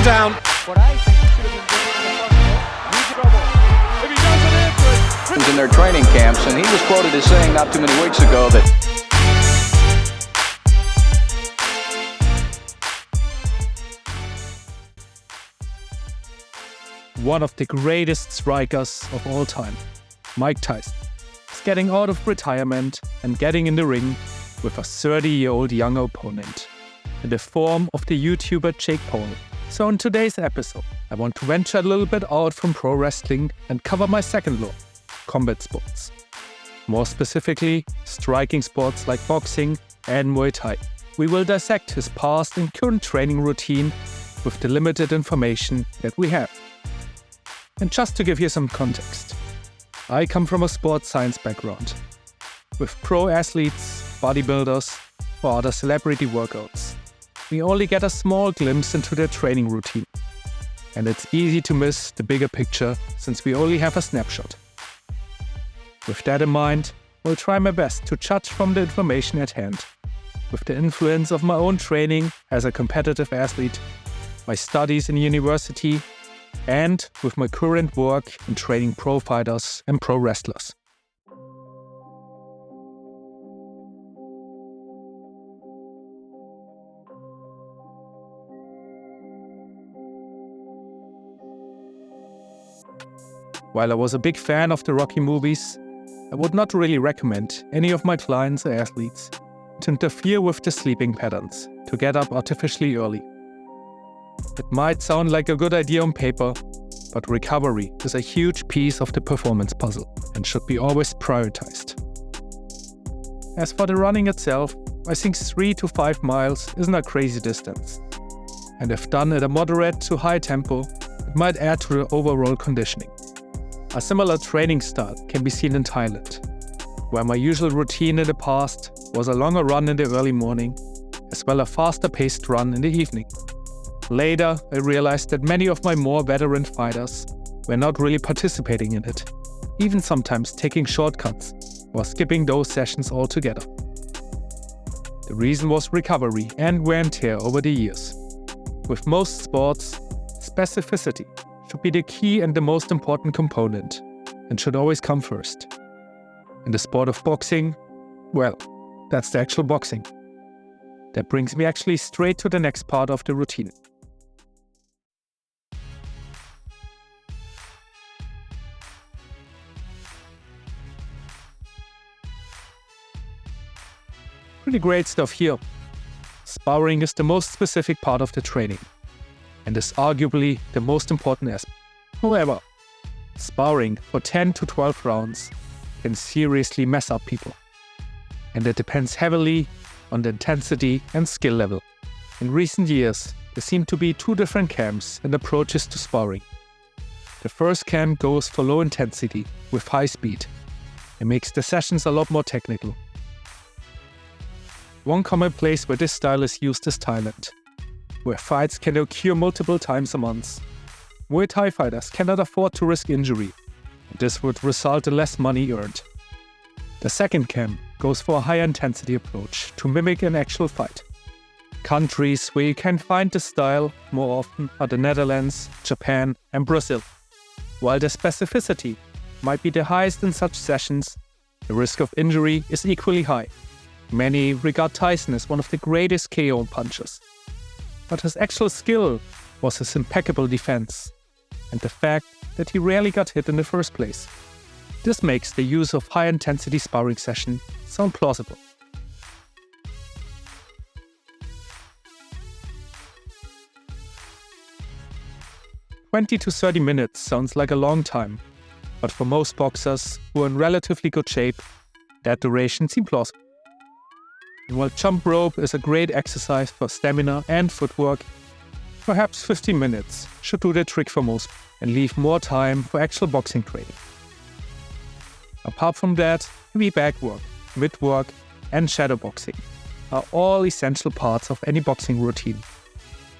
down. What I think he should have been doing in the first he's in trouble. If he doesn't answer it, In their training camps, and he was quoted as saying not too many weeks ago that one of the greatest strikers of all time, Mike Tyson, is getting out of retirement and getting in the ring with a 30-year-old young opponent in the form of the YouTuber Jake Paul. So in today's episode, I want to venture a little bit out from pro wrestling and cover my second love, combat sports. More specifically, striking sports like boxing and Muay Thai. We will dissect his past and current training routine with the limited information that we have. And just to give you some context, I come from a sports science background, with pro athletes, bodybuilders, or other celebrity workouts. We only get a small glimpse into their training routine, and it's easy to miss the bigger picture since we only have a snapshot. With that in mind, I'll try my best to judge from the information at hand, with the influence of my own training as a competitive athlete, my studies in university, and with my current work in training pro fighters and pro wrestlers. While I was a big fan of the Rocky movies, I would not really recommend any of my clients or athletes to interfere with the sleeping patterns to get up artificially early. It might sound like a good idea on paper, but recovery is a huge piece of the performance puzzle and should be always prioritized. As for the running itself, I think 3 to 5 miles isn't a crazy distance. And if done at a moderate to high tempo, it might add to the overall conditioning. A similar training style can be seen in Thailand, where my usual routine in the past was a longer run in the early morning, as well as a faster-paced run in the evening. Later, I realized that many of my more veteran fighters were not really participating in it, even sometimes taking shortcuts or skipping those sessions altogether. The reason was recovery and wear and tear over the years. With most sports, specificity should be the key and the most important component, and should always come first. In the sport of boxing, well, that's the actual boxing. That brings me actually straight to the next part of the routine. Pretty great stuff here. Sparring is the most specific part of the training, and is arguably the most important aspect. However, sparring for 10 to 12 rounds can seriously mess up people, and it depends heavily on the intensity and skill level. In recent years, there seem to be 2 different camps and approaches to sparring. The first camp goes for low intensity with high speed and makes the sessions a lot more technical. One common place where this style is used is Thailand, where fights can occur multiple times a month. Muay Thai fighters cannot afford to risk injury, and this would result in less money earned. The second camp goes for a higher intensity approach to mimic an actual fight. Countries where you can find this style more often are the Netherlands, Japan, and Brazil. While the specificity might be the highest in such sessions, the risk of injury is equally high. Many regard Tyson as one of the greatest KO punchers. But his actual skill was his impeccable defense, and the fact that he rarely got hit in the first place. This makes the use of high-intensity sparring session sound plausible. "20 to 30 minutes sounds like a long time, but for most boxers who are in relatively good shape, that duration seems plausible. And while jump rope is a great exercise for stamina and footwork, perhaps 15 minutes should do the trick for most and leave more time for actual boxing training. Apart from that, heavy back work, mid work, and shadow boxing are all essential parts of any boxing routine.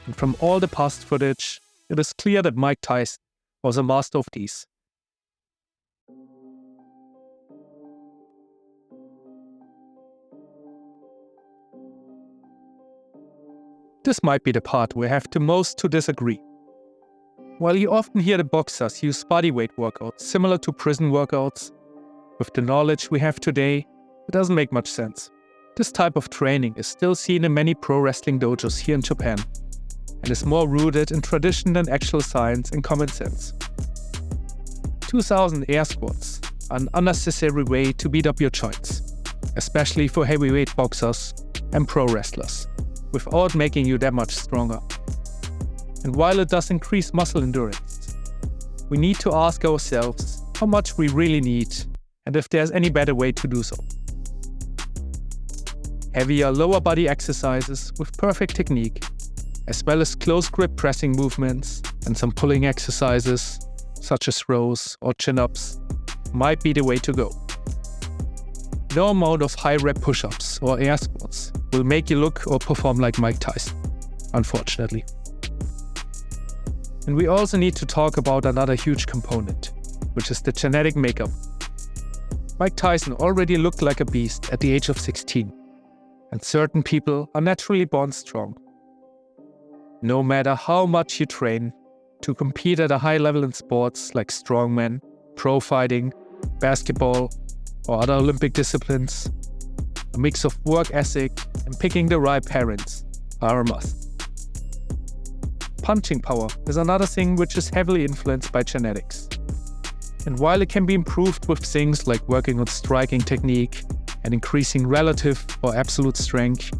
And from all the past footage, it is clear that Mike Tyson was a master of these. This might be the part where I have the most to disagree. While you often hear the boxers use bodyweight workouts similar to prison workouts, with the knowledge we have today, it doesn't make much sense. This type of training is still seen in many pro wrestling dojos here in Japan, and is more rooted in tradition than actual science and common sense. 2000 air squats are an unnecessary way to beat up your joints, especially for heavyweight boxers and pro wrestlers, without making you that much stronger. And while it does increase muscle endurance, we need to ask ourselves how much we really need and if there's any better way to do so. Heavier lower body exercises with perfect technique, as well as close grip pressing movements and some pulling exercises, such as rows or chin-ups, might be the way to go. No amount of high rep push-ups or air squats will make you look or perform like Mike Tyson, unfortunately. And we also need to talk about another huge component, which is the genetic makeup. Mike Tyson already looked like a beast at the age of 16, and certain people are naturally born strong. No matter how much you train to compete at a high level in sports like strongman, pro fighting, basketball, or other Olympic disciplines, a mix of work ethic and picking the right parents are a must. Punching power is another thing which is heavily influenced by genetics. And while it can be improved with things like working on striking technique and increasing relative or absolute strength,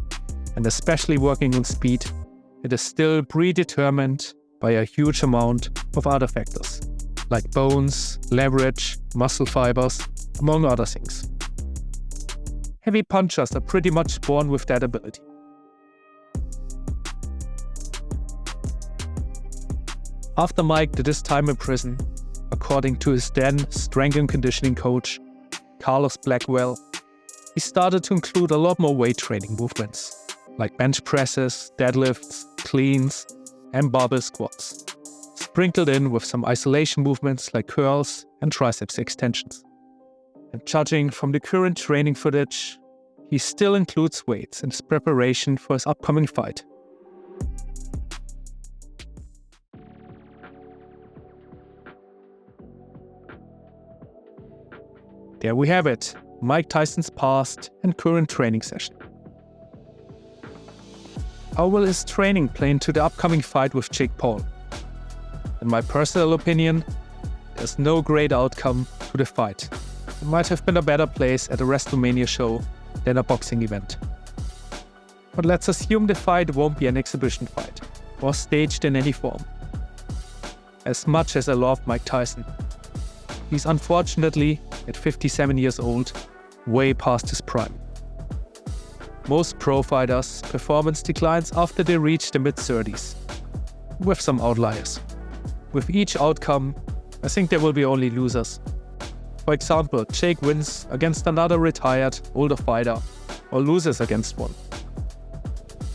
and especially working on speed, it is still predetermined by a huge amount of other factors, like bones, leverage, muscle fibers, among other things. Heavy punchers are pretty much born with that ability. After Mike did his time in prison, according to his then strength and conditioning coach, Carlos Blackwell, he started to include a lot more weight training movements, like bench presses, deadlifts, cleans, and barbell squats, sprinkled in with some isolation movements like curls and triceps extensions. And judging from the current training footage, he still includes weights in his preparation for his upcoming fight. There we have it, Mike Tyson's past and current training session. How will his training play into the upcoming fight with Jake Paul? In my personal opinion, there's no great outcome to the fight. It might have been a better place at a WrestleMania show than a boxing event. But let's assume the fight won't be an exhibition fight, or staged in any form. As much as I love Mike Tyson, he's unfortunately, at 57 years old, way past his prime. Most pro fighters' performance declines after they reach the mid-30s, with some outliers. With each outcome, I think there will be only losers. For example, Jake wins against another retired, older fighter, or loses against one.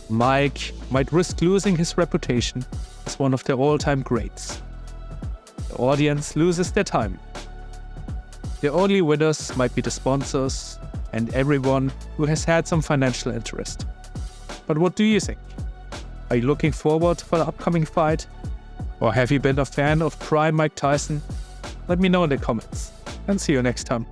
Mike might risk losing his reputation as one of the all-time greats. The audience loses their time. The only winners might be the sponsors and everyone who has had some financial interest. But what do you think? Are you looking forward for the upcoming fight? Or have you been a fan of prime Mike Tyson? Let me know in the comments, and see you next time.